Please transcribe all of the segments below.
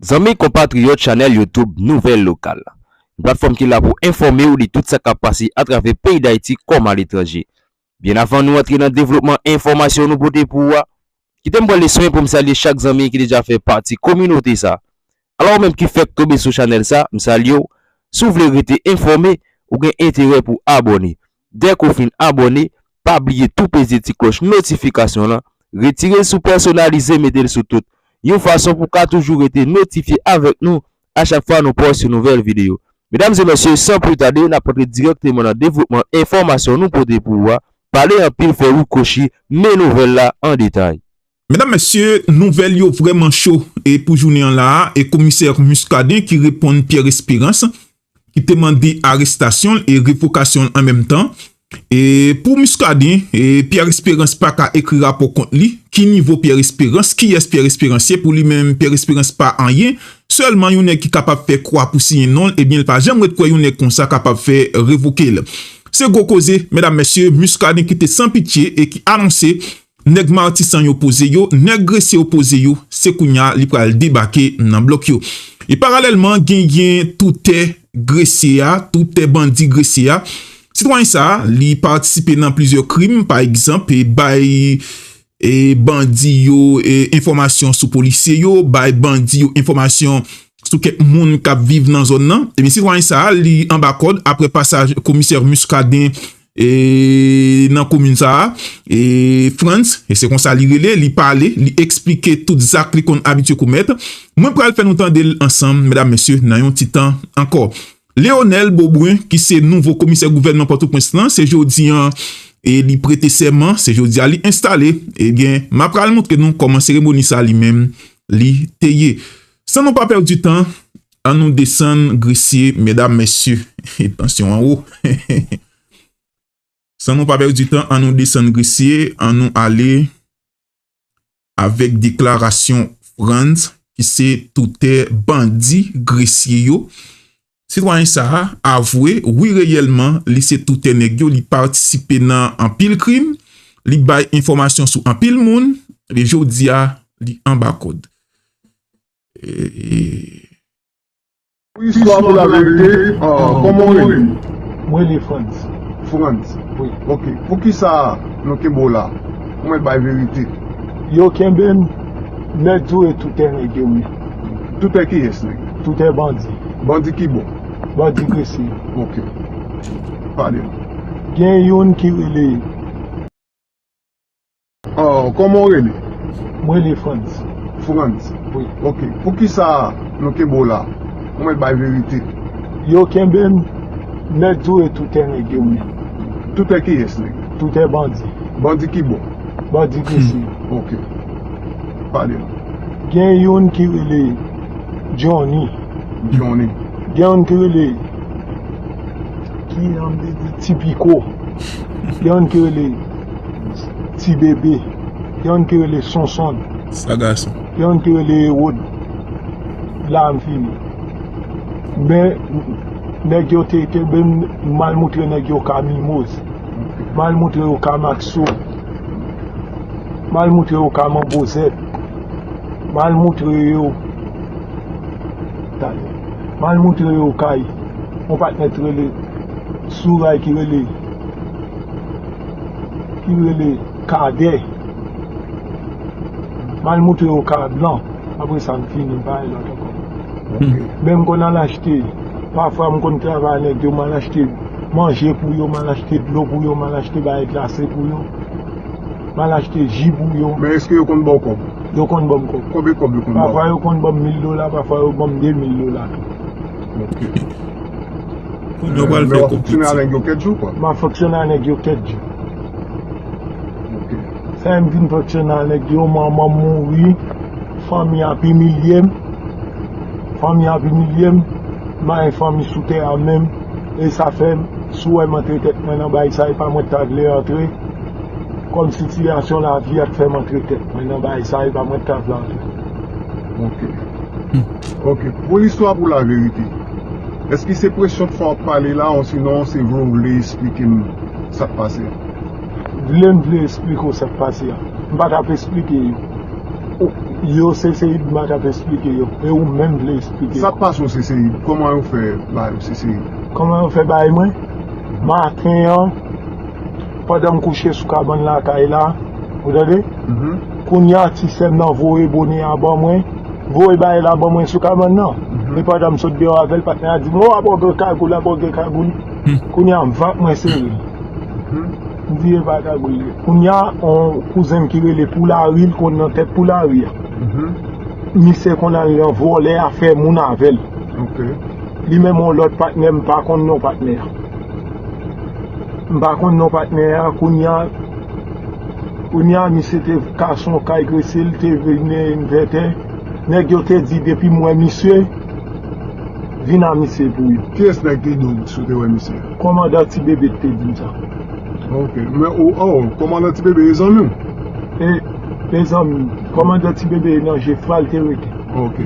Zami compatriotes channel YouTube Nouvelle Locale. Une plateforme qui est là pour informer ou de tout ça qui passe à travers le pays d'Haïti comme à l'étranger. Bien avant nous entrer dans le développement information nous porter pour qui t'aime les soins pour me saluer chaque zami qui déjà fait partie communauté ça. Alors même qui fait tomber sur channel ça, me salue. Si vous voulez rester informé ou bien intérêt pour abonner. Dès qu'on fin abonner, pas oublier tout petit cloche notification là, retirer sous personnaliser mettez sur tout. Une façon pour qu'à toujours être notifié avec nous à chaque fois nous postons une nouvelle vidéo. Mesdames et messieurs, sans plus tarder, nous allons directement dans le développement information nous pour pouvoir parler en pile faire ou cocher mes nouvelles là en détail. Mesdames, messieurs, nouvelle yo vraiment chaud et pour journée en là et commissaire Muscadin qui répond Pierre Espérance qui demande arrestation et révocation en même temps. Et pour Muscadin, Pierre Espérance pas qu'à écrire rapport contre lui. Qui niveau Pierre Espérance? Qui est Pierre Espérance? Pour lui-même, Pierre Espérance pas en rien. Seulement, yon est qui capable de faire quoi pour signer non, et bien, il pas jamais de quoi yon est comme ça capable de faire révoquer. C'est gros causé, mesdames, messieurs, Muscadin qui était sans pitié et qui annonçait nèg martisan yo posé yo, nèg gressé yo posé yo, c'est kounya li pral débarquer dans bloc yo. Et parallèlement, gen tout est gressé ya, tout est bandit gressé ya. Citoyen ça, li participer dans plusieurs crimes, par exemple, et bay et bandi yo et information sur policier yo, bay bandi yo information sur quelques moun k'ap vive dans zone nan. Et bien citoyen ça, li en bas code après passage commissaire Muscadin et dans commune ça et France et c'est comme ça li parler li expliquer tout ça li qu'on habitué commettre moi pral faire nous entendre ensemble mesdames messieurs dans un petit temps encore Léonel Beaubrun qui c'est nouveau commissaire gouvernement Port-au-Prince c'est jodi et li prêter serment c'est jodi li installé et bien m'a pral montrer nous comment cérémonie ça lui-même li teye sans nous pas perdre du temps à nous descendre gressier mesdames messieurs attention en haut. Sans nous pas perdre du temps, à nous descendre gressier, à nous aller avec déclaration France, qui c'est tout est bandit gressier yo. Citoyen ça avoué, oui réellement, li c'est tout est nèg yo, li participer dans un pile crime, li bay information sur un pile moun, li jodi a li en bas code. Oui, soit pour la vérité, comment on est? Moi les France. France. Oui. Ok. Pour qui ça, nous sommes là? Moi, la vérité. Yo kemben, net tout et tout est négé. Tout est qui est-ce? Tout est bandit. Bandit qui bon? Bandit gressé. Ok. Parlez. Gen yon qui relè. Comment on est? Moi les France. France. Oui. Ok. Pour qui ça, nous sommes là? Moi, la vérité. Yo kemben, net tout et tout est négé. Tout est qui est-ce? Tout est bandit. Bandit qui bon? Bandit gressé. Ok. Parlez. Gen yon qui relè. Johnny. Johnny. Gen yon qui relè. Qui en dit Tipico. Gen yon qui relè. Ti bébé. Gen yon qui relè Sonson. Sagas. Gen yon qui relè Wood. L'âme fini. Mais nèg yo te ben mal montré nèg yo ka Mimos. Mal montré yo ka Maxo. Mal montré yo ka Mambozet. Mal montré yo mal montré yo ka on va mettre le Souray qui relè Cadet. Mal montré yo ka Blanc. Après ça me fini pas l'autre encore. Même qu'on a acheté parfois, je travaille avec eux, je acheté manger pour eux, je acheté de l'eau pour eux, je acheté des glacés pour eux, je acheté jus pour eux. Mais est-ce que vous comptez bon comme? Vous comptez bon comme? Combien parfois, vous comptez bon $1000, parfois, vous comptez $2000. Ok. On va le faire fonctionner avec eux 4 jours, quoi? Je fonctionne avec eux 4 jours. Ok. Ça me vient fonctionner avec eux, maman mourit, famille a pi millième, ma famille sous terre même, et ça fait, sous elle m'entrer tête maintenant, bah, ça n'est pas moi qui voulais entrer. Comme situation la vie a fait m'entrer tête maintenant, bah, ça n'est pas moi qui voulais entrer. Ok. Ok. Pour l'histoire, pour la vérité, est-ce que c'est pression de faire parler là, ou sinon c'est vous voulez expliquer ça passe? Je voulais expliquer ça passe. Je ne vais pas expliquer. Yo CCI m'a t'a expliqué yo. Et ou même vle expliquer. Ça passe au CCI. Comment on fait bah, au CCI? Comment on fait bail moi? Matin, pendant me coucher sous cabane la caille là, vous voyez? Qu'on y a ti sem nan voye bonnet à bas moi, voye bail là bas moi sous cabane non. Et pendant me saute dehors avec le partenaire dit moi abord cagoule qu'on y a vente moi c'est. Dit pas cagoule. Qu'on y a un cousin qui relè pour la ville qu'on nan tête pour la rue. Monsieur qu'on a volé à faire mon avec. Ok. Lui-même l'autre partenaire pas qu'on non partenaire. Par contre, non partenaire, qu'on y a, monsieur te cason kay Grésil, te venu invité, nèg yo te dit depuis moi, monsieur, vin à monsieur pour lui. Qui est-ce qui nous souhaite, ouais, monsieur? Commandant ti bébé te dit ça. Ok. Mais commandant ti bébé, ils ont nous? Et les amis, commandant ti bébé, non, j'ai fral te rete. Ok.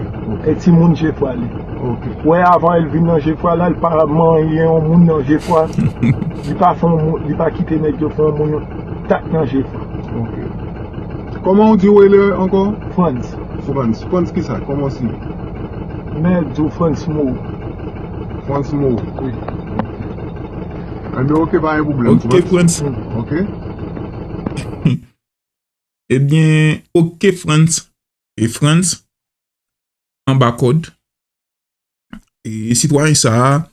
Et ti moun j'ai fral. Ok. Ouais, avant elle vient dans G-Fois, là, elle part manger un monde dans G-Fois. Il pas quitter nèg yo font monde tac dans G-Fois. Ok. Comment on dit où elle est encore? France. France. France qui ça? Comment si? Mais du France mot. France mot. Oui. Mais ok, pas un problème. Ok, France. Ok. Eh bien, ok, France. Et France, en bas code. Et citoyen ça,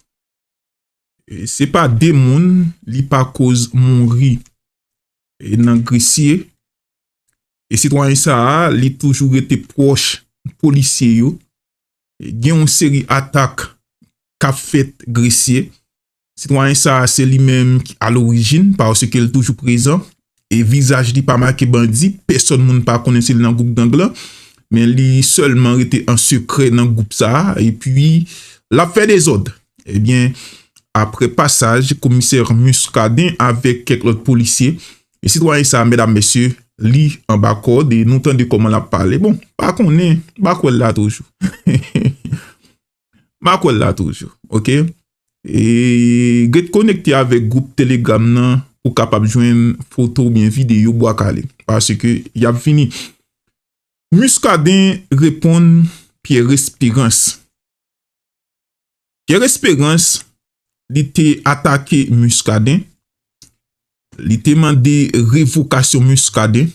c'est pas des moun, li pas cause mouri et nan grisier. Et citoyen ça, li toujours été proche policier yo. Et gen une série attaque qu'a fait grisier. Citoyen ça, c'est lui-même qui à l'origine parce qu'il est toujours présent. Et visage li pas marqué bandit, personne moun pas connaît dans groupe d'angle, mais li seulement était en secret dans groupe ça. Et puis la fait des ordres. Eh bien, après passage, commissaire Muscadin avec quelques autres policiers, et citoyens ça, mesdames, messieurs, lit en bas code et nous entendons comment la parler. Bon, pas qu'on est, pas qu'on là toujours. Pas qu'on là toujours, ok? Et get connecté avec groupe Telegram nan, pour capable joindre photo ou bien vidéo bois calé. Parce que y a fini. Muscadin répond Pierre Espérance. Pierre Espérance, il était attaqué Muscadin, il était demandé révocation Muscadin,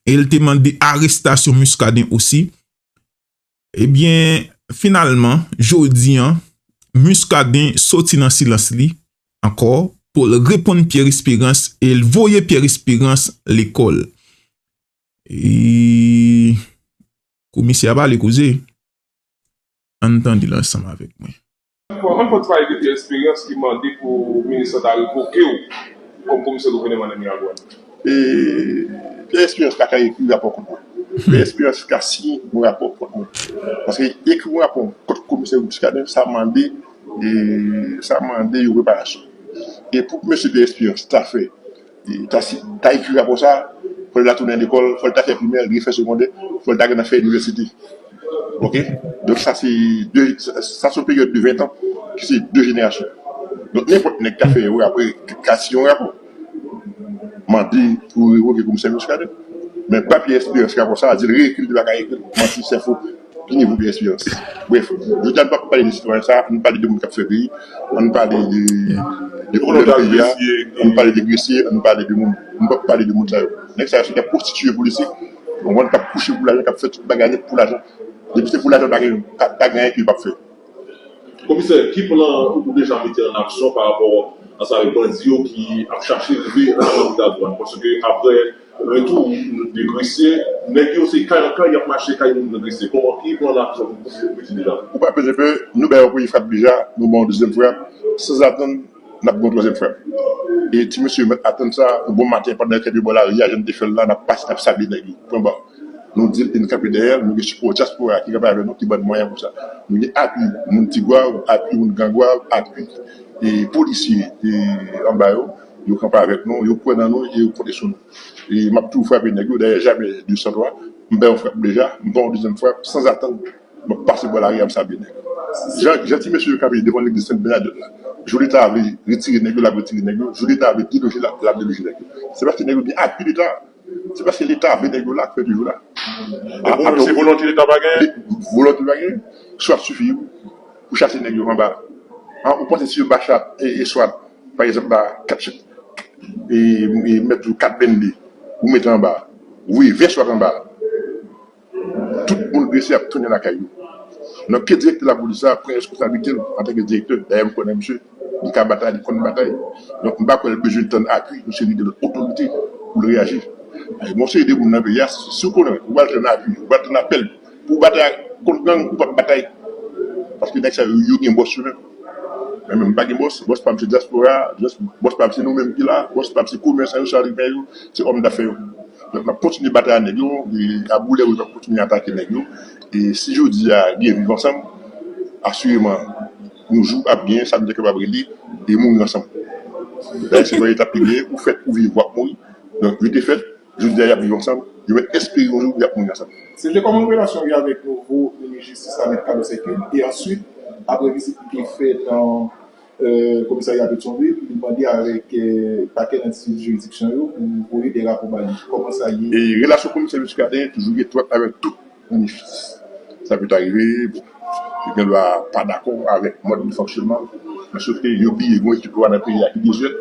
et il était demandé arrestation Muscadin aussi. Eh bien, finalement, jeudi, Muscadin sorti dans silence li, encore, pour répondre Pierre Espérance, et il voyait Pierre Espérance l'école. Et, commissaire va le causer, entendez l'ensemble avec moi. On peut travailler avec l'expérience qui m'a dit pour le ministre de révoquer comme commissaire de gouvernement de Niagara. Et l'expérience qui a écrit le rapport contre moi. L'expérience qui a signé mon rapport contre moi. Parce que écrit mon rapport contre le commissaire Muscadin, ça m'a demandé une réparation. Et pour M. de l'expérience, tu as fait. Tu as écrit le rapport ça, il faut la tourner à l'école, il faut le faire primaire, il faut faire secondaire, il faut le faire université. Ok? Donc ça c'est une période de 20 ans, qui c'est 2 générations. Donc n'importe qui a fait après, qui a un rapport, m'a dit pour révoquer le commissaire Muscadin. Mais papier expérience qui a pour ça, a dit réécrire de la carrière, m'a dit c'est faux. Puis niveau de expérience. Bref, je ne vais pas parler des citoyens, ça, on parle de monde qui a fait pays, on parle de on parle de greciers, on parle de monde, on peut parler de monde ça. Donc ça, c'est prostitué policier, on va pas coucher pour l'argent, qui a fait toute bagarre pour l'argent. Depuis c'est pour l'argent, pas gagner qu'il va faire. Commissaire, qui pour déjà mettre en action par rapport à ça, les bandits qui a cherché de lever la douane? Parce que après le tour de grecier, mais aussi quand il a marché, quand il a grecier, comment qui prend l'action pour déjà? Pour pas peser peu, nous avons pris frappe déjà, nous avons deuxième frappe, sans attendre, nous avons troisième frappe. Et si monsieur attend ça, un bon matin, pendant que nous avons la je ne fait là, nous avons passé à Sabine. Point bas. Nous disons une capitale derrière, nous avons diaspora qui est avec nous, qui donne moyen pour ça. Nous avons appui, nous Tigouar, appui, nous Gangouar, appui, et policiers, et en bas, ils campent avec nous, ils prennent nous, et ils protègent nous. Et m'a tout frappé, d'ailleurs, jamais du sang droit, on frappe déjà, on deuxième frappe, sans attendre, on passe par la rive Sabine. J'ai dit, monsieur le capitaine, devant l'église Saint-Bernadette, je l'ai avait retiré les la retiré les je l'ai avait déloger la déloger les c'est parce que les bien appui l'État. C'est parce que l'État a fait des là, fait toujours là. C'est volonté de tabac. Volonté de baguette, soit suffit pour chasser les nègres en bas. On pense sur Bachat et soit, par exemple, 4 et mettre 4 BND, ou mettre en bas. Oui, 20 soit en bas. Tout le monde blessé à tourner la caillou. Donc, quel directeur de la police a pris responsabilité en tant que directeur? D'ailleurs, je connais monsieur, il a bataille, il connaît bataille. Donc, je ne sais pas quel besoin de temps appui, nous sommes de notre autorité pour réagir. Mon seul idée pour nous, si vous connaissez, vous battez un appui, vous battez un appel, pour battre contre gang ou pas bataille. Parce que ça, il y a un boss sur nous. Mais même pas un boss pas M. Diaspora, boss pas M. nous-mêmes qui là, boss pas M. commerçant, c'est homme d'affaires. Donc, on va continuer à battre à Négio, à Boulet, on va continuer à attaquer Négio. Et si je dis à bien vivre ensemble, assurément, nous jouons à bien, ça veut dire que va briller et mourir ensemble. C'est une étape qui est, vous faites pour vivre, pour mourir. Donc, je t'ai fait, je dis à vivre ensemble, je vais espérer un jour pour mourir ensemble. C'était comme une relation avec le nouveau ministre de justice avec Carlos Sécurité. Et ensuite, après visite qui est faite dans le commissariat de Pétionville, il demandait avec paquet d'instituts de juridiction pour envoyer des rapports baliques. Comment ça y est? Et relation commissaire muscadet, toujours étroite avec toute une justice. Ça peut arriver, je ne dois pas d'accord avec le mode de fonctionnement, mais sauf que j'ai oublié qu'on est dans un pays qui déjette,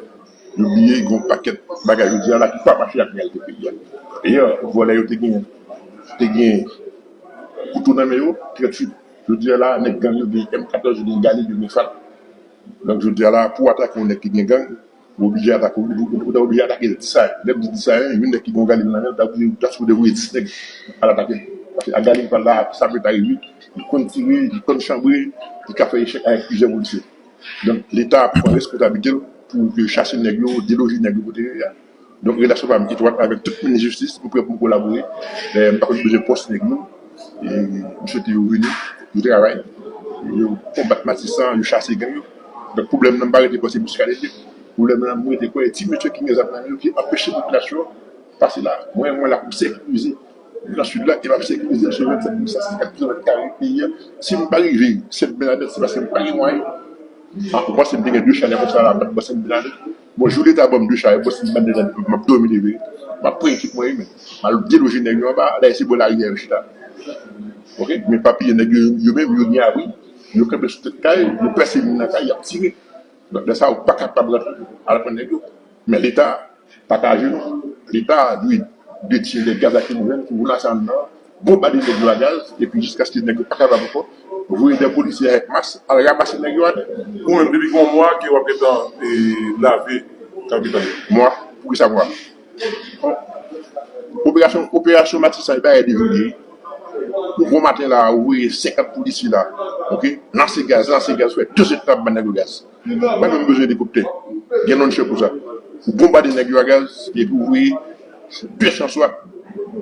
j'ai oublié qu'on a un paquet de bagages qui ne peut pas marcher avec le pays. Et voilà, j'ai gagné pour tout le monde, très vite. Je dis là, on a gagné des M14, des galets, des méfats. Donc je dis là, pour attaquer on est qui gagne gang, vous obligé à attaquer, vous obligé à attaquer les Tissaïens. Les Tissaïens, une qui gagne galets, vous devez être à l'attaquer. Parce qu'à Galine, là, ça peut arriver, il continue, il compte chambrer, il a fait échec avec plusieurs policiers. Donc l'État prend responsabilité pour chasser les nègres, déloger les nègres. Donc relation avec toute la justice, nous pouvons collaborer. Par contre, je poste les nègres, et je suis venu, je travaille, je combattre Matissan, je chasse les gangs. Donc le problème n'est pas arrêté pour ces muscalités. Le problème est quoi? Les petits monsieur qui nous apprennent, qui empêchent la population de passer là. Moi, là, pour sécuriser. Je suis là, il va me sécuriser sur 27 500 km². Si je ne peux pas arriver, c'est Benadet, c'est parce que je ne peux pas arriver. Pour moi, c'est une deux chalets comme ça, là, c'est Benadet. Bon, je voulais d'abord deux chalets, c'est Benadet, je vais dominer. Je vais prendre équipe moi, mais je vais déloger les gens, là, c'est bon, la rivière, ok? Mes papiers, eux-mêmes, ils ont appris. Ils ont campé sur cette caille, ils ont placé dans la caille, ils ont tiré. Donc, de ça, on n'est pas capable à la fin de mais l'État, pas qu'à genoux. L'État, lui, détient les gaz lacrymogènes qui vous lancent en dedans, bombarder les de la gaz, et puis jusqu'à ce qu'ils n'aient pas capable de vous voyez des policiers avec masse, à ramasser les gaz. Ou même depuis un mois qui va laver capitaine. Moi, pour ça, moi. Opération Matissan, il va être déroulée. Bon matin là, vous voyez 50 policiers là, ok? Lancer gaz, fait 2 étapes de gaz. Pas même besoin d'hélicoptère. Il y a un chef pour ça. Vous bombardez les gaz, et vous voyez 200 soit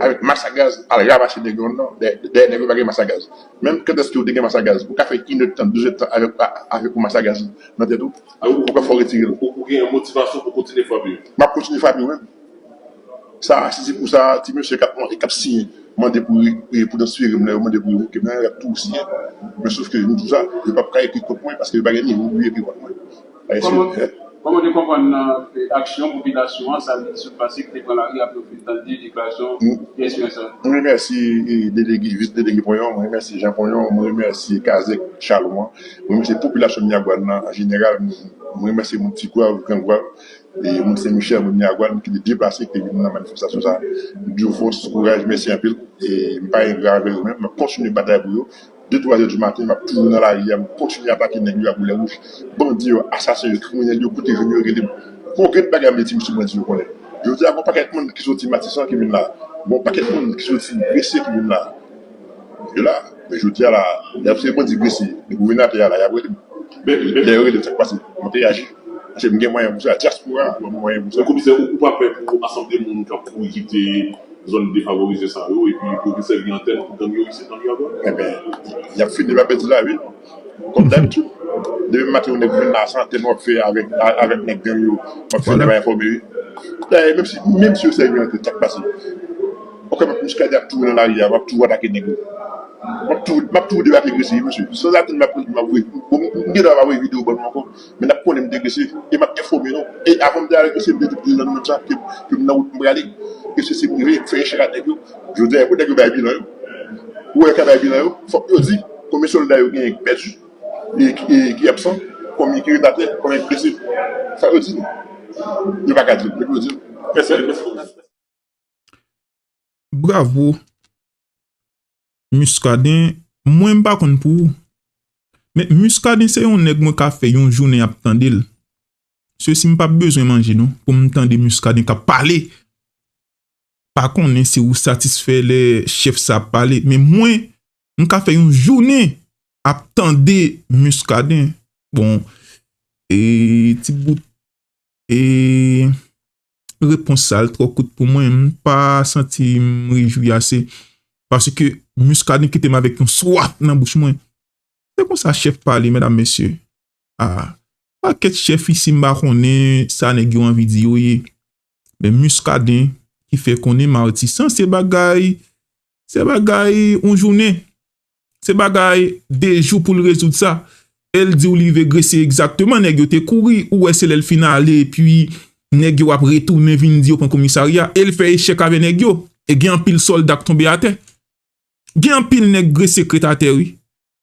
avec masse à gaz, à ramasser des grands des masse à gaz. Même quand est-ce que vous avez masse à gaz, vous avez fait 1 heure, 2 temps avec masse à gaz. Vous faut retirer. Vous avez une motivation pour continuer à faire mieux. Je vais continuer à faire mieux. Ça, si c'est pour ça, si monsieur Cap signé, demandé pour dans suivre, demandé pour que il y a tout signé. Mais sauf que nous tout ça, je ne peux pas écrire contre moi parce que je ne vais pas gagner, vous écrire contre moi. Comment on comprend l'action population, ça veut se passer que les salariés a profité dans des déclarations d'inspiration. Je remercie vice-délégué Poyon, je remercie Jean Poyon, je remercie Kazek Charles, je remercie la population de Niagouane en général, je remercie mon petit quoi, et mon Saint-Michel, mon Niagouane qui est déplacé, qui est venu dans la manifestation. Je vous force, courage, merci un peu, et je ne suis pas grave avec eux-mêmes, je continue à battre pour eux. 2-3 heures du matin, je tourne dans la rue, je continue à attaquer les nègres à boulet rouge. Bandits, assassins, criminels, ils coûtent venus. Pour que les gens qui sont venus, je veux dire, il y a un paquet de monde qui sont Matissan qui viennent là. Il y a un paquet de monde qui sont blessés qui viennent là. Et là, je veux dire, il y a absolument des blessés. Le gouvernement est là, il y a des erreurs de ce qui passe. On réagit. Parce que je moyen pour ça. Diaspora, moyen pour ça. Le commissaire, vous ne pouvez pas faire pour assembler les gens pour éviter zone défavorisée ça et puis pour que ça vienne en tête pour gagner ici dans le eh bien, il y a fini ma petite là, oui. Comme d'habitude. Depuis matin, on est venu la santé, on fait avec les gangs, on fait des informés. Même si c'est bien que ça passe. On peut jusqu'à dire tout dans la rue, on va tout attaquer les gangs. Je vais tout dégraisser, monsieur. Sans attendre, je vais avoir une vidéo, mais je vais me dégraisser et je vais informer. Et avant de dégraisser, je vais me dire que je vais aller. que c'est privé, fait cher à nègre. Je dis, pour nègre bail bilan, ou est bail bilan, faut que dit combien de soldats ont perdu et qui est absent, combien qui est atteint, combien de blessés. Ça veut dire, il n'y a pas qu'à dire, je veux dire. Merci. Bravo. Muscadin, moi pas kon pour. Mais Muscadin c'est un nèg moi qui fait une journée à attendre. Ceci m'a pas besoin manger non pour m'entendre Muscadin qui parler. Par contre, si vous satisfait les chefs ça parler, mais moi m'ka fait une journée à attendre Muscadin. Bon et petit bout et réponse ça trop coûte pour moi, pas senti me réjouir assez parce que Muscadin qui était avec un soif dans bouche moi. C'est comme ça chef parler mesdames messieurs. Ah, pas quel chef ici m'a connaît ça nèg yo envie dire oui. Mais Muscadin qui fait connaît Martissan c'est bagay en journée. C'est bagay des jours pour le résoudre ça. Elle dit ou li veut graisser exactement nèg yo te courir ou est-ce le final et puis nèg yo a retourner vinn di au commissariat, elle fait échec avec nèg yo et gen pile soldat tomber à terre. Gen pile nèg gre secrétaire oui.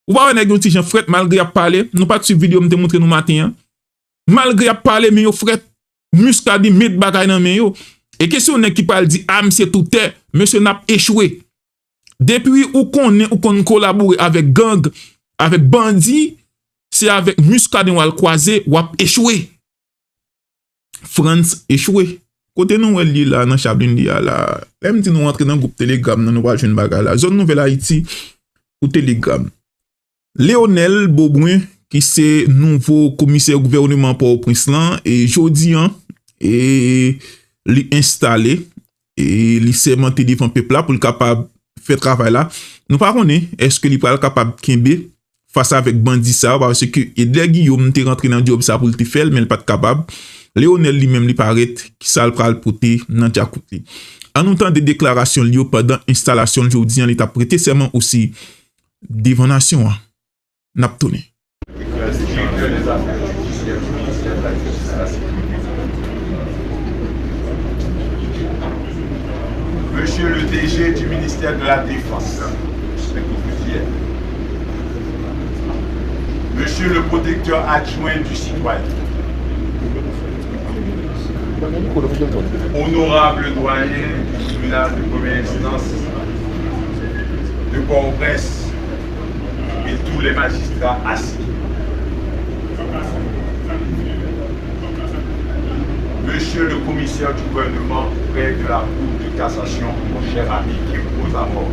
Ou pas nèg yo ti Jean Fret malgré a parler, nous pas sur vidéo me montrer nous matin. Malgré a parler mais yo Fret Muscadin met bagay nan men yo. Et question nèg qui parle dit ah monsieur tout est, monsieur n'a échoué. Depuis ou qu'on collaborer avec gang, avec bandit, c'est avec Muscadin ou al croiser ou a échoué. France échoué. Côté nous elle dit là dans Chablin dit là, même si nous rentrer dans groupe Telegram nous va joindre bagay là, zone nouvelle Haïti ou Telegram. Léonel Beaubrun qui c'est nouveau commissaire gouvernement Port-au-Prince là et jodi et li installé et li sermenté devant peuple là pour le capable faire travail là. Nous pas connaît est-ce que li pas capable kembe face avec bandit ça parce que Edler Guillaume t'est rentré dans job ça pour te faire mais il pas capable. Léonel lui-même li paraît qui ça le pral porter dans Jacout li. En nous temps de déclaration li pendant installation jodi il t'a prêté serment aussi devant nation. Naptoné. Monsieur le DG du ministère de la Défense, Monsieur le protecteur adjoint du citoyen, honorable doyen du tribunal de première instance de Port-au-Prince et tous les magistrats assis. Monsieur le commissaire du gouvernement près de la Cour de cassation, mon cher ami qui repose à mort.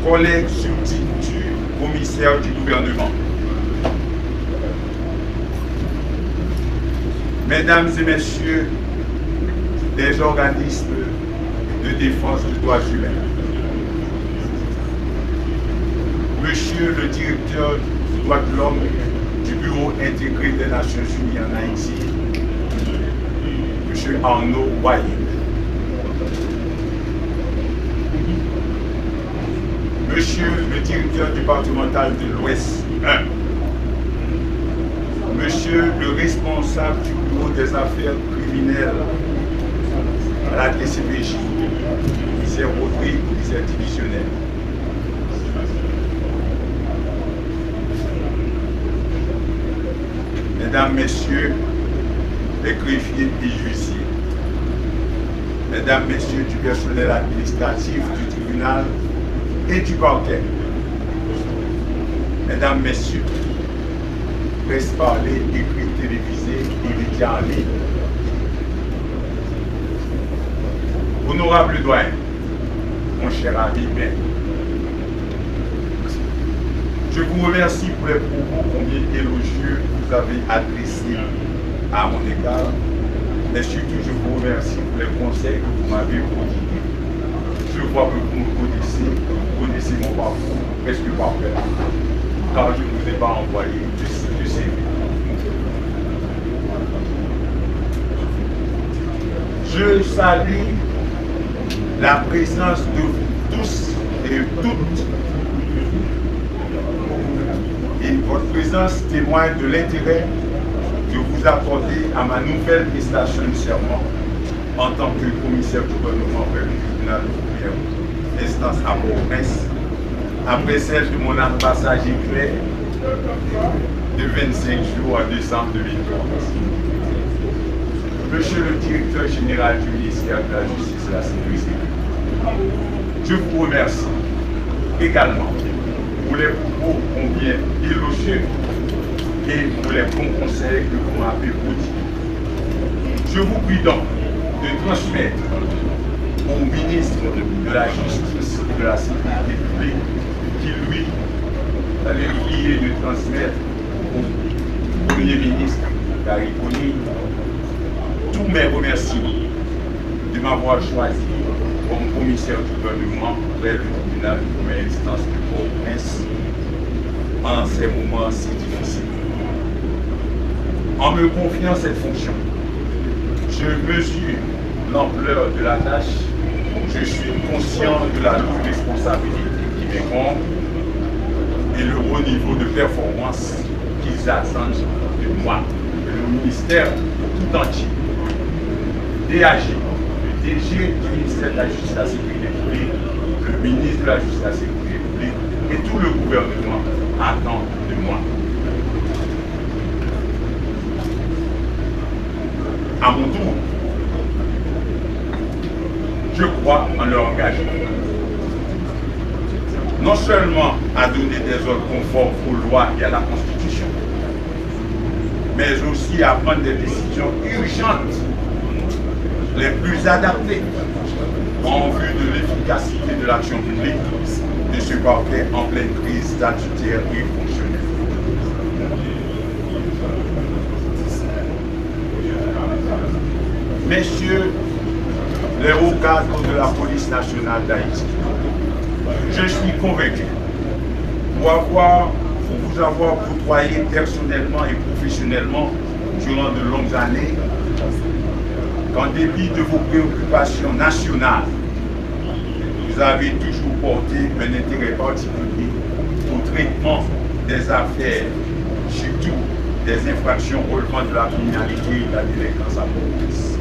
Collègues substituts commissaire du gouvernement. Mesdames et messieurs des organismes de défense des droits humains. Monsieur le directeur des droits de l'homme du Bureau intégré des Nations Unies en Haïti, Monsieur Arnaud Waye. Monsieur le directeur départemental de l'Ouest 1. Monsieur le responsable du Bureau des affaires criminelles à la DCPJ, commissaire Rodrigue, commissaire divisionnaire. Mesdames, Messieurs, les greffiers et huissiers, Mesdames, Messieurs du personnel administratif du tribunal et du parquet, Mesdames, Messieurs, presse parlée, écrit, télévisé et médias en ligne, honorable doyen, mon cher ami Ben, je vous remercie pour les propos combien élogieux que vous avez adressés à mon égard, mais surtout je vous remercie pour les conseils que vous m'avez prodigués. Je vois que vous me connaissez mon parcours presque parfait, car je ne vous ai pas envoyé de CV. Je salue la présence de vous tous et toutes. Et votre présence témoigne de l'intérêt de vous accorder à ma nouvelle prestation de serment en tant que commissaire gouvernement près du tribunal de première instance à Port-au-Prince, après celle de mon passage éclair de 25 jours en décembre 2003. Monsieur le directeur général du ministère de la Justice et de la Sécurité, je vous remercie également pour les propos combien élogieux et pour les bons conseils que vous m'avez prodigués. Je vous prie donc de transmettre au ministre de la Justice et de la Sécurité publique qui, lui, allait oublier de transmettre au Premier ministre Gariboni tous mes remerciements de m'avoir choisi comme commissaire du gouvernement près du tribunal de première instance de Port-au-Prince en ces moments si difficiles. En me confiant cette fonction, je mesure l'ampleur de la tâche, je suis conscient de la lourde responsabilité qui m'incombe et le haut niveau de performance qu'ils attendent de moi, de le ministère tout entier. DAG, le DG du ministère de la Justice et de la Sécurité publique, le ministre de la Justice et de la Sécurité publique et tout le gouvernement attendent de moi. À mon tour, je crois en leur engagement. Non seulement à donner des ordres conformes aux lois et à la Constitution, mais aussi à prendre des décisions urgentes, les plus adaptées, en vue de l'efficacité de l'action publique de ce parquet en pleine crise statutaire et fonctionnelle. Messieurs les hauts cadres de la police nationale d'Haïti, je suis convaincu, pour vous avoir côtoyé personnellement et professionnellement durant de longues années, qu'en dépit de vos préoccupations nationales, vous avez toujours porté un intérêt particulier au traitement des affaires, surtout des infractions relevant de la criminalité et de la délinquance à Port-au-Prince.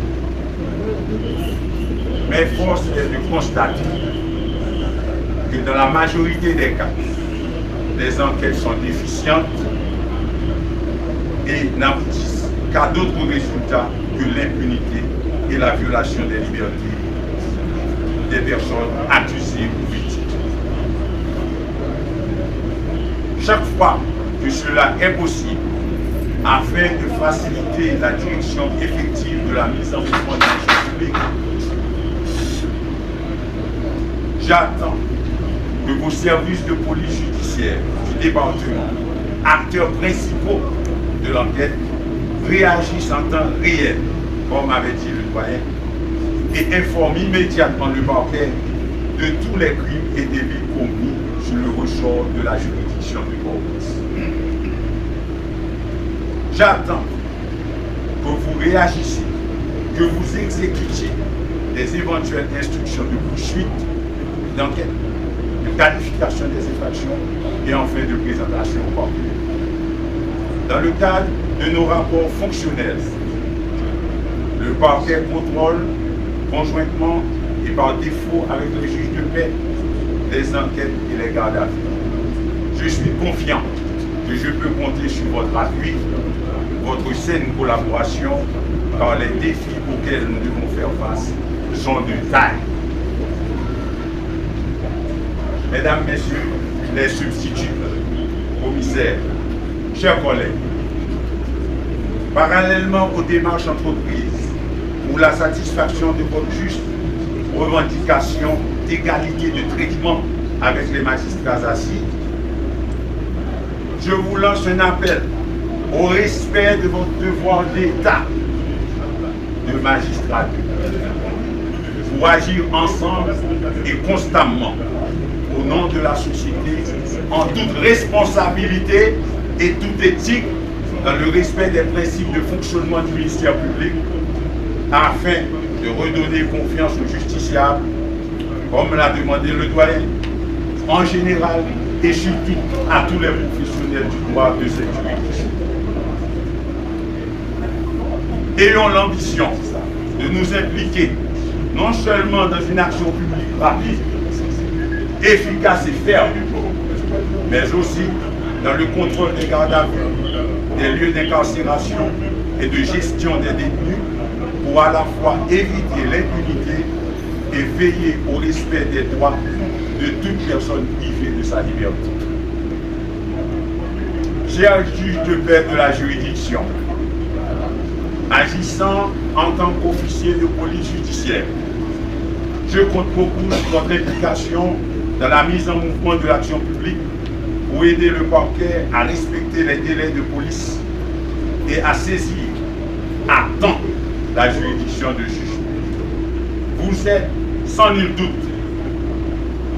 Mais force est de constater que dans la majorité des cas, les enquêtes sont déficientes et n'aboutissent qu'à d'autres résultats que l'impunité et la violation des libertés des personnes accusées ou victimes. Chaque fois que cela est possible, afin de faciliter la direction effective de la mise en mouvement de l'action publique, j'attends que vos services de police judiciaire du département, acteurs principaux de l'enquête, réagissent en temps réel, comme avait dit le doyen, et informent immédiatement le parquet de tous les crimes et délits commis sur le ressort de la juridiction du Port-au-Prince. J'attends que vous réagissiez, que vous exécutiez des éventuelles instructions de poursuite, d'enquête, de qualification des infractions et enfin de présentation au parquet. Dans le cadre de nos rapports fonctionnels, le parquet contrôle conjointement et par défaut avec le juge de paix les enquêtes et les gardes à vue. Je suis confiant que je peux compter sur votre appui, votre saine collaboration, car les défis auxquels nous devons faire face sont de taille. Mesdames, Messieurs, les substituts, commissaires, chers collègues, parallèlement aux démarches entreprises pour la satisfaction de votre juste revendication d'égalité de traitement avec les magistrats assis, je vous lance un appel au respect de votre devoir d'État de magistrat pour agir ensemble et constamment au nom de la société en toute responsabilité et toute éthique dans le respect des principes de fonctionnement du ministère public afin de redonner confiance aux justiciables comme l'a demandé le doyen en général et surtout à tous les professionnels du droit de cette juridiction. Ayons l'ambition de nous impliquer non seulement dans une action publique rapide, efficace et ferme, mais aussi dans le contrôle des gardes à vue, des lieux d'incarcération et de gestion des détenus pour à la fois éviter l'impunité et veiller au respect des droits de toute personne privée de sa liberté. Cher juge de paix de la juridiction, agissant en tant qu'officier de police judiciaire, je compte beaucoup sur votre implication dans la mise en mouvement de l'action publique pour aider le parquet à respecter les délais de police et à saisir à temps la juridiction de juge. Vous êtes sans nul doute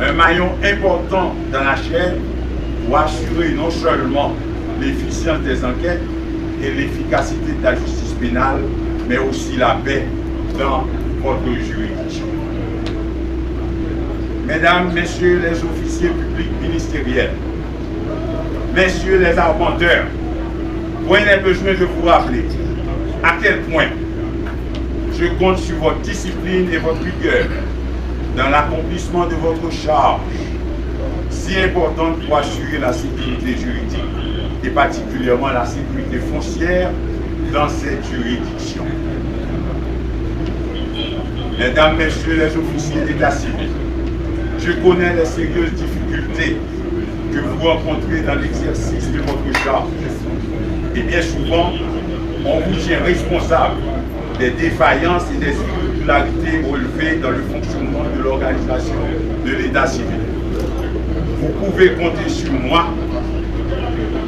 un maillon important dans la chaîne pour assurer non seulement l'efficience des enquêtes et l'efficacité de la justice pénale, mais aussi la paix dans votre juridiction. Mesdames, Messieurs les officiers publics ministériels, Messieurs les arpenteurs, point n'est besoin de vous rappeler à quel point je compte sur votre discipline et votre rigueur dans l'accomplissement de votre charge, si importante pour assurer la sécurité juridique et particulièrement la sécurité foncière dans cette juridiction. Mesdames, Messieurs les officiers d'état civil, je connais les sérieuses difficultés que vous rencontrez dans l'exercice de votre charge. Et bien souvent, on vous tient responsable des défaillances et des irrégularités relevées dans le fonctionnement de l'organisation de l'état civil. Vous pouvez compter sur moi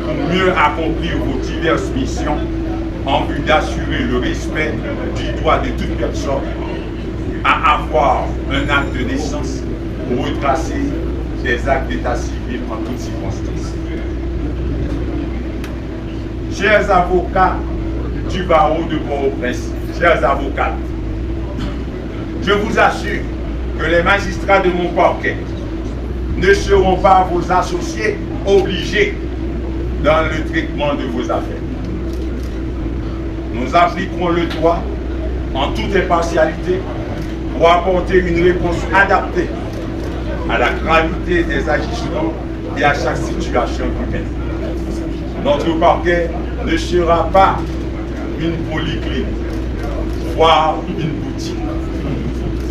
pour mieux accomplir vos diverses missions en vue d'assurer le respect du droit de toute personne à avoir un acte de naissance pour retracer des actes d'état civil en toutes circonstances. Chers avocats du barreau de Port-au-Prince, chers avocates, je vous assure que les magistrats de mon parquet ne seront pas vos associés obligés dans le traitement de vos affaires. Nous appliquerons le droit en toute impartialité pour apporter une réponse adaptée à la gravité des agissements et à chaque situation humaine. Notre parquet ne sera pas une polyclinique, voire une boutique.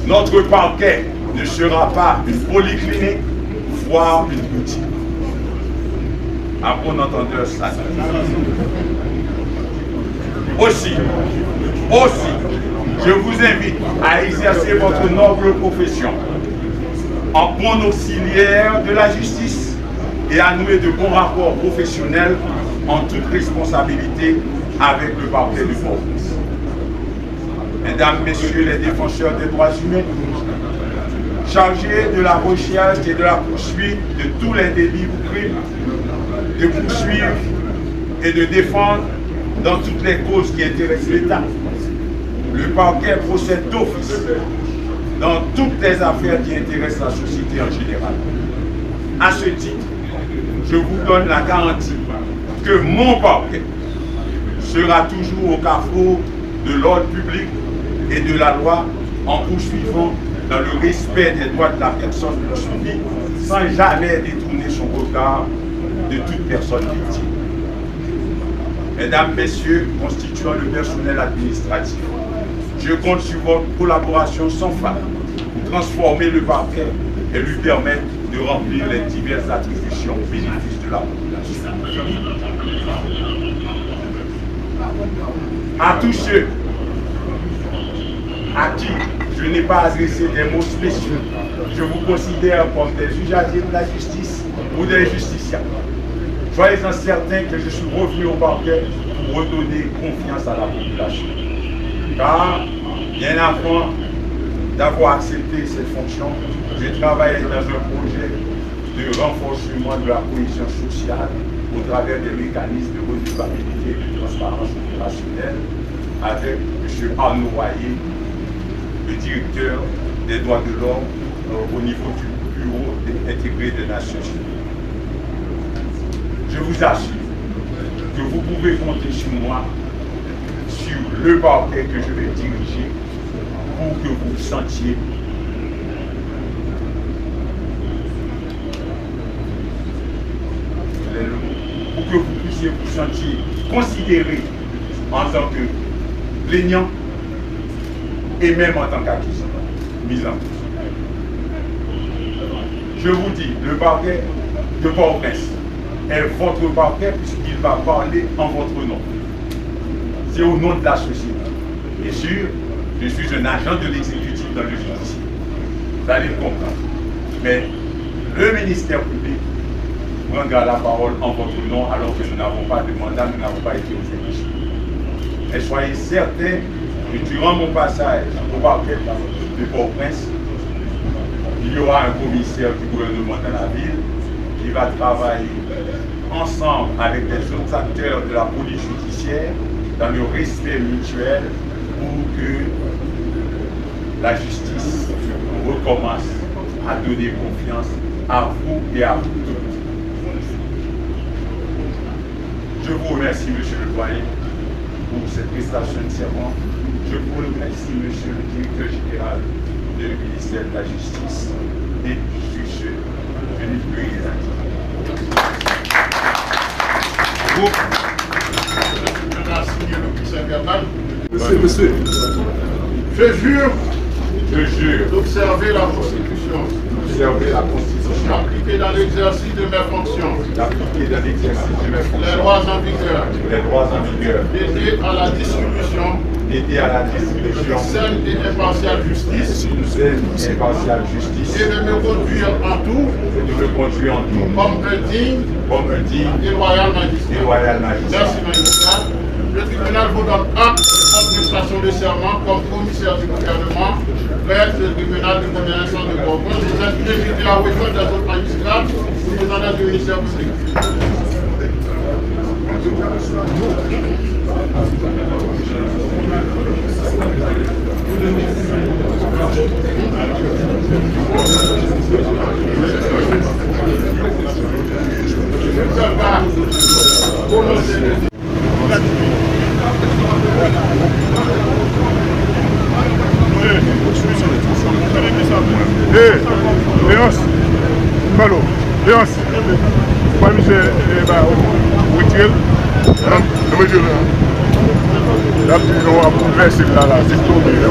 Notre parquet ne sera pas une polyclinique, voire une boutique. À bon entendeur, ça. Aussi, je vous invite à exercer votre noble profession en bon auxiliaire de la justice et à nouer de bons rapports professionnels en toute responsabilité avec le parquet du Port-au-Prince. Mesdames, Messieurs les défenseurs des droits humains, chargés de la recherche et de la poursuite de tous les délits ou crimes, de poursuivre et de défendre dans toutes les causes qui intéressent l'État, le parquet procède d'office dans toutes les affaires qui intéressent la société en général. À ce titre, je vous donne la garantie que mon parquet sera toujours au carrefour de l'ordre public et de la loi en poursuivant dans le respect des droits de la personne poursuivie sans jamais détourner son regard de toute personne victime. Mesdames, Messieurs, constituant le personnel administratif, je compte sur votre collaboration sans faille pour transformer le parquet et lui permettre de remplir les diverses attributions au bénéfice de la population. À tous ceux à qui je n'ai pas adressé des mots spéciaux, je vous considère comme des usagers de la justice ou des justiciables. Soyez-en certains que je suis revenu au parquet pour redonner confiance à la population. Car, bien avant d'avoir accepté cette fonction, j'ai travaillé dans un projet de renforcement de la cohésion sociale au travers des mécanismes de redevabilité et de transparence opérationnelle avec M. Arnaud Royer, le directeur des droits de l'homme au niveau du Bureau intégré des Nations Unies. Je vous assure que vous pouvez compter sur moi, sur le parquet que je vais diriger pour que vous sentiez pour que vous puissiez vous sentir considéré en tant que plaignant et même en tant qu'accusé, mis en cause. Je vous dis, le parquet de Port-au-Prince est votre parquet puisqu'il va parler en votre nom. C'est au nom de la société. Bien sûr, je suis un agent de l'exécutif dans le judiciaire. Vous allez le comprendre. Mais le ministère public prendra la parole en votre nom alors que nous n'avons pas de mandat, nous n'avons pas été aux élections. Mais soyez certains que durant mon passage au parquet de Port-au-Prince, il y aura un commissaire du gouvernement dans la ville qui va travailler ensemble avec les autres acteurs de la police judiciaire dans le respect mutuel pour que la justice recommence à donner confiance à vous et à vous tous. Je vous remercie, monsieur le doyen, pour cette prestation de serment. Je vous remercie, monsieur le directeur général du ministère de la Justice. Et sur ce, je n'ai plus rien à dire. Monsieur, Je jure d'observer la Constitution, d'appliquer dans l'exercice de mes fonctions les lois en vigueur, d'aider à la distribution saine et impartiale justice, et de me conduire en tout comme un digne et loyal magistrat. Merci, magistrat. Le tribunal vous donne acte de prestation de serment comme commissaire du gouvernement, prêtre du tribunal de première instance de Port-au-Prince. Vous êtes invité à rejoindre les autres magistrats, représentant du ministère public. Léonce, Malo, Léonce, pas monsieur, Witil, le monsieur là, la petite on va verser là, c'est tombé là.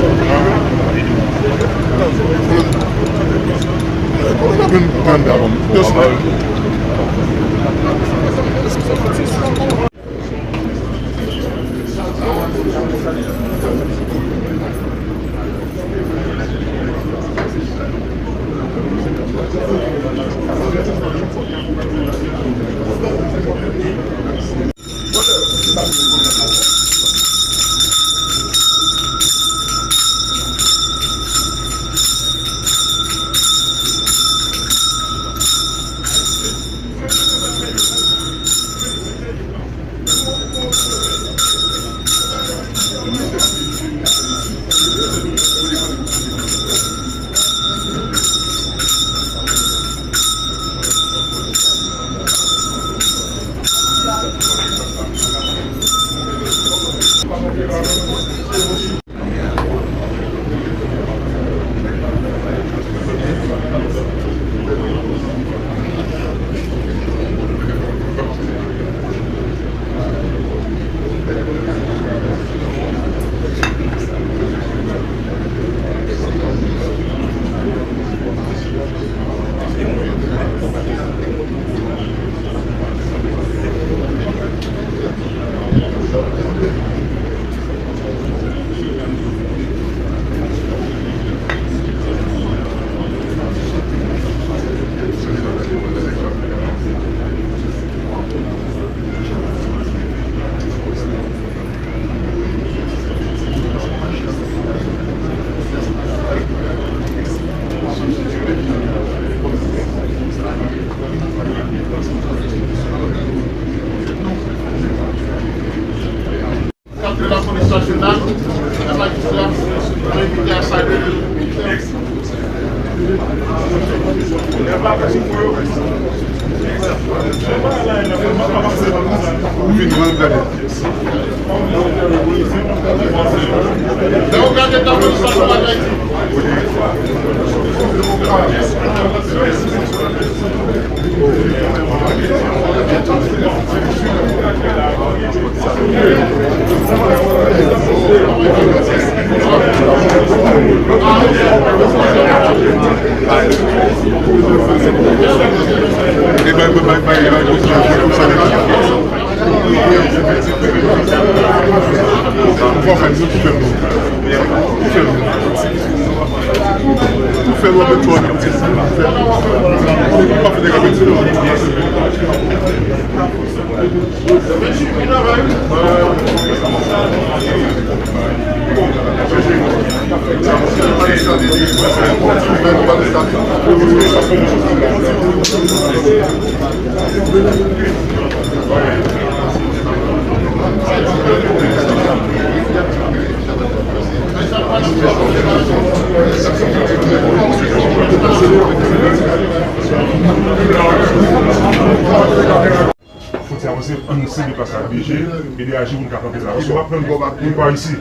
On sait de passer à BG et de agir pour nous capable de la on va prendre pas ici.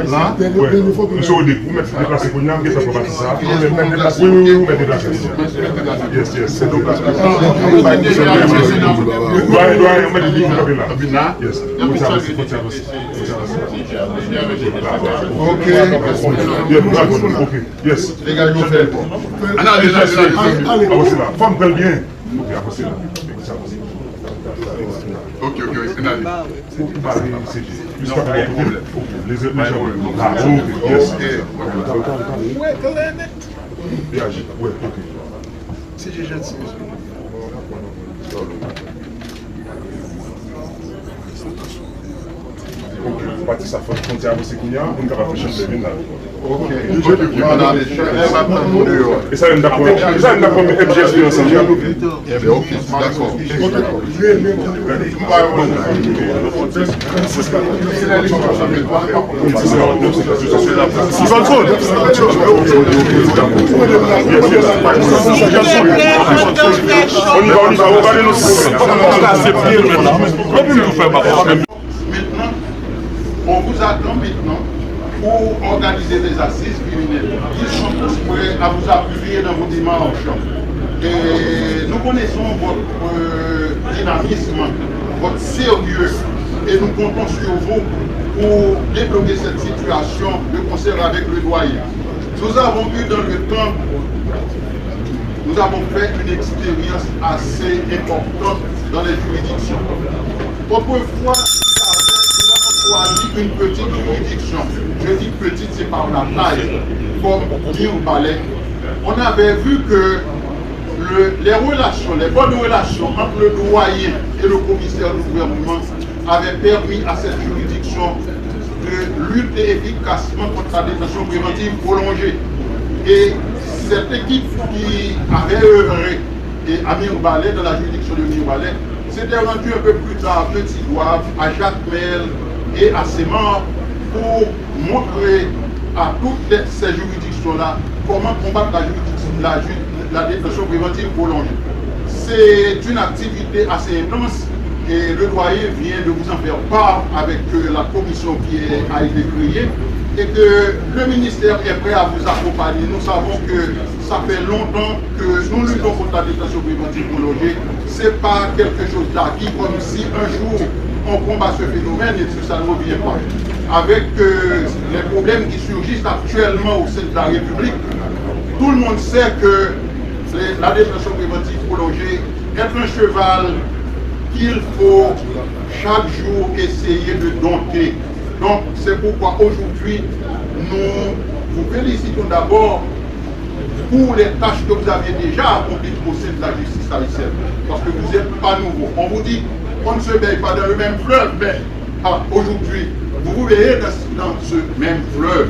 Là, nous sommes au début, vous mettez déplacé pour nous, vous mettez déplacé ça. Oui, vous mettez déplacé. Yes, c'est donc là. On va mettre des lignes là. Yes, faut s'avancer. Ok, yes. Allez, femme belle bien. Ok, avancez là. Ok, c'est jusqu'à les gens. Ah, ok, yes. Ouais, Réagis, ouais, ok. c'est gentil, Ok, parti ça fait compter avec ce qu'il y a, on va faire changer le là. ok, je te demande Et ça, on d'accord. Et ça, on d'accord, mais FGS ensemble. eh bien, ok, d'accord. Maintenant, on vous attend maintenant pour organiser des assises criminelles. Ils sont tous prêts à vous appuyer dans vos démarches. Et nous connaissons votre dynamisme, votre sérieux, et nous comptons sur vous pour débloquer cette situation de concert avec le doyen. Nous avons eu dans le temps, nous avons fait une expérience assez importante dans les juridictions. Autrefois, nous avons choisi une petite juridiction. Je dis petite, c'est par la taille, comme dit au palais. On avait vu que les bonnes relations entre le doyen et le commissaire du gouvernement avaient permis à cette juridiction de lutter efficacement contre la détention préventive prolongée. Et cette équipe qui avait œuvré et à Mirbalet, dans la juridiction de Mirbalet, s'était rendue un peu plus tard à Petit Doivre, à Jacmel et à ses membres pour montrer à toutes ces juridictions-là comment combattre la détention préventive prolongée. C'est une activité assez intense et le doyen vient de vous en faire part avec la commission qui a été créée et que le ministère est prêt à vous accompagner. Nous savons que ça fait longtemps que nous luttons contre la détention préventive prolongée. Ce n'est pas quelque chose d'acquis, comme si un jour on combat ce phénomène et que ça ne revient pas. Avec les problèmes qui surgissent actuellement au sein de la République, tout le monde sait que la détention préventive prolongée est un cheval qu'il faut chaque jour essayer de dompter. Donc c'est pourquoi aujourd'hui nous vous félicitons d'abord pour les tâches que vous avez déjà accomplies au sein de la justice haïtienne. Parce que vous n'êtes pas nouveau. On vous dit qu'on ne se baigne pas dans le même fleuve, mais aujourd'hui, vous vous baignez dans ce même fleuve.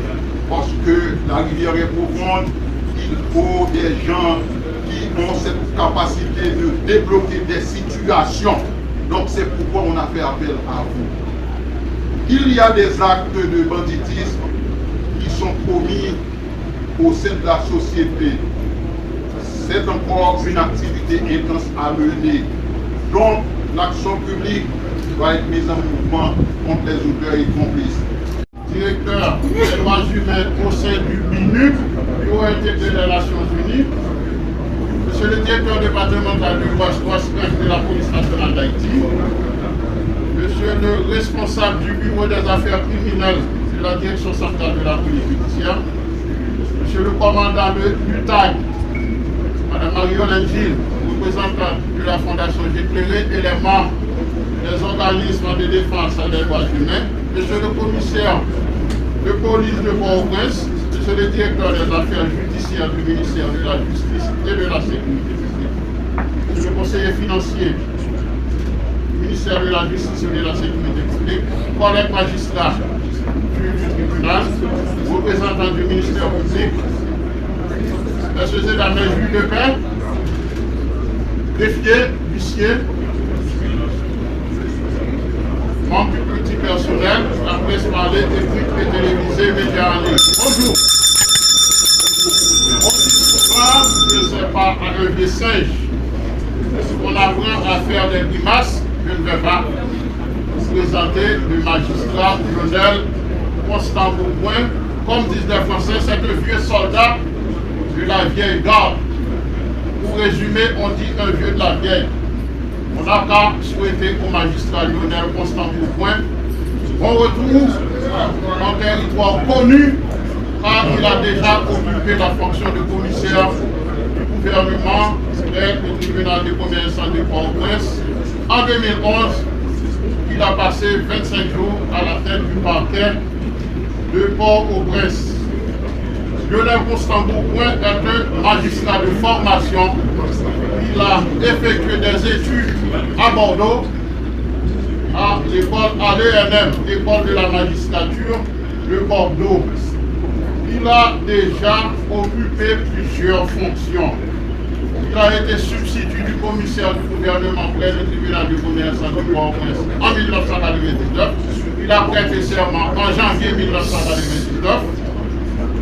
Parce que la rivière est profonde, il faut des gens qui ont cette capacité de débloquer des situations. Donc c'est pourquoi on a fait appel à vous. Il y a des actes de banditisme qui sont commis au sein de la société. c'est encore une activité intense à mener. Donc, l'action publique doit être mise en mouvement contre les auteurs et complices. Directeur des droits humains au sein du BINUC, UONT des Nations Unies, Monsieur le directeur départemental de l'Ouest-Ouest de la police nationale d'Haïti, Monsieur le responsable du bureau des affaires criminelles de la direction centrale de la police judiciaire, Monsieur le commandant de l'UTAG, Madame Mariolène Gilles, représentante de la Fondation Géclairé et les membres des organismes de défense des droits humains, Monsieur le commissaire de police de Port-au-Prince, Monsieur le directeur des affaires judiciaires du ministère de la Justice et de la Sécurité publique, Monsieur le conseiller financier du ministère de la Justice et de la Sécurité publique, collègues magistrats du tribunal, représentants du ministère public, Messieurs et dames, juges de paix, greffiers, huissiers, membres du petit personnel, la presse parlée, écrite et télévisée, médias en ligne. Bonjour. On dit souvent que ce n'est pas à un des singes. On apprend à faire des grimaces, je ne vais pas vous présenter le magistrat colonel Constant Bourgoin. Comme disent les Français, c'est un vieux soldat de la vieille garde. Pour résumer, on dit un vieux de la vieille. On n'a qu'à souhaiter au magistrat Lionel Constant Bourgoin bon retour en territoire connu, car il a déjà occupé la fonction de commissaire du gouvernement près du tribunal de première instance de Port-au-Prince. En 2011, il a passé 25 jours à la tête du parquet de Port-au-Prince. Lionel Constant Bourgoin est un magistrat de formation. Il a effectué des études à Bordeaux, à l'ENM, l'école de la magistrature de Bordeaux. Il a déjà occupé plusieurs fonctions. Il a été substitut du commissaire du gouvernement près du tribunal de première instance de Port-au-Prince en 1999. Il a prêté serment en janvier 1999.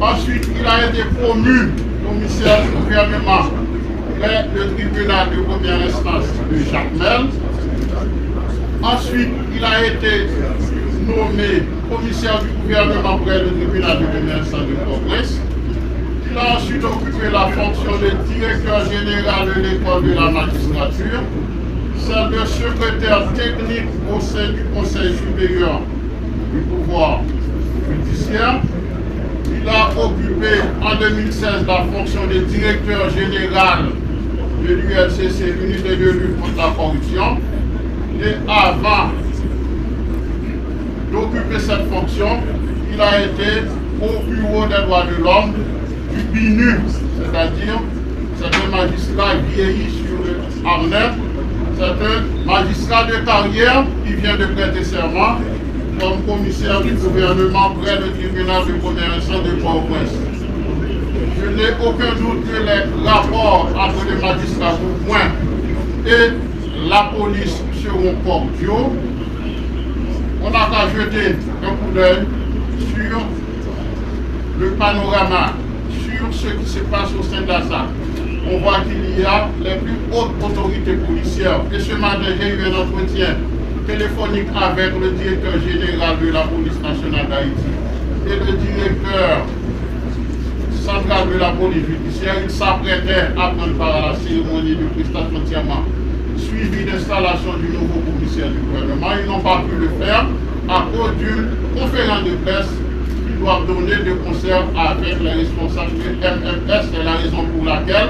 Ensuite, il a été promu commissaire du gouvernement près le tribunal de première instance de Jacmel. Ensuite, il a été nommé commissaire du gouvernement près le tribunal de première instance de Port-au-Prince. Il a ensuite occupé la fonction de directeur général de l'école de la magistrature, celle de secrétaire technique au sein du Conseil supérieur du pouvoir judiciaire. Il a occupé en 2016 la fonction de directeur général de l'ULCC, l'unité de lutte contre la corruption. Et avant d'occuper cette fonction, il a été au bureau des droits de l'homme du BINU, c'est-à-dire c'est un magistrat vieilli sur le harnais, c'est un magistrat de carrière qui vient de prêter serment comme commissaire du gouvernement près du tribunal de première instance de Port-au-Prince. Je n'ai aucun doute que les rapports entre le magistrat Bourgoin et la police seront cordiaux. On n'a qu'à jeter un coup d'œil sur le panorama, sur ce qui se passe au sein de la SAC. On voit qu'il y a les plus hautes autorités policières. Et ce matin, j'ai eu un entretien téléphonique avec le directeur général de la police nationale d'Haïti et le directeur central de la police judiciaire. Ils s'apprêtaient à prendre part à la cérémonie de prestation de serment suivi d'installation du nouveau commissaire du gouvernement. Ils n'ont pas pu le faire à cause d'une conférence de presse qu'ils doivent donner de concert avec les responsables du MMS. C'est la raison pour laquelle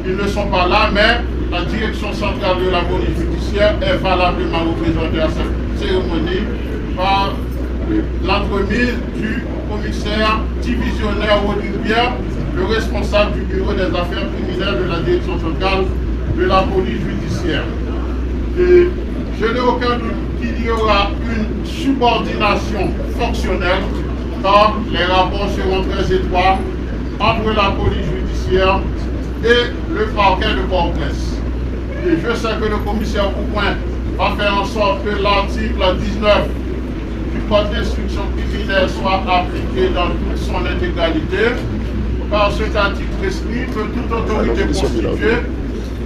ils ne sont pas là, mais la direction centrale de la police judiciaire est valablement représentée à cette cérémonie par l'entremise du commissaire divisionnaire Rodriguez, le responsable du bureau des affaires criminelles de la direction centrale de la police judiciaire. Et je n'ai aucun doute qu'il y aura une subordination fonctionnelle, car les rapports seront très étroits entre la police judiciaire et le parquet de Port-au-Prince. Et je sais que le commissaire Bourgoin va faire en sorte que l'article 19 du code d'instruction criminelle soit appliqué dans toute son intégralité. par cet article prescrit que toute autorité constituée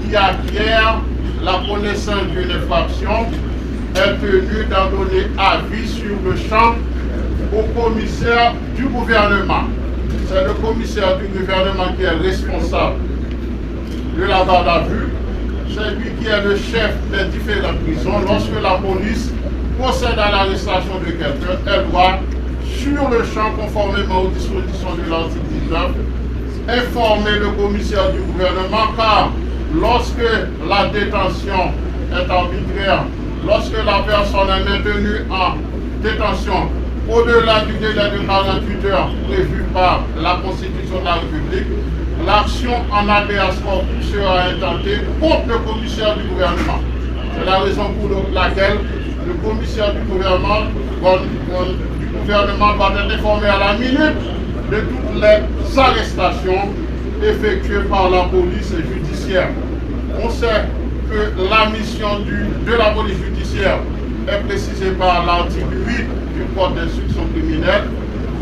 qui acquiert la connaissance d'une infraction est tenue d'en donner avis sur le champ au commissaire du gouvernement. C'est le commissaire du gouvernement qui est responsable de la garde à vue. C'est lui qui est le chef des différentes prisons. Lorsque la police procède à l'arrestation de quelqu'un, elle doit, sur le champ, conformément aux dispositions de l'article 19, informer le commissaire du gouvernement, car lorsque la détention est arbitraire, lorsque la personne est maintenue en détention au-delà du délai de 48 heures prévu par la Constitution de la République, l'action en habeas corpus sera intentée contre le commissaire du gouvernement. C'est la raison pour laquelle le commissaire du gouvernement doit être informé à la minute de toutes les arrestations effectuées par la police judiciaire. On sait que la mission de la police judiciaire est précisée par l'article 8 du Code d'instruction criminelle,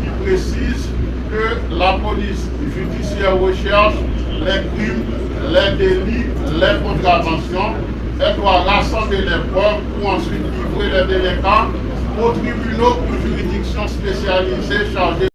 qui précise que la police judiciaire recherche les crimes, les délits, les contraventions. Elle doit rassembler les preuves pour ensuite livrer les délinquants aux tribunaux ou juridictions spécialisées chargées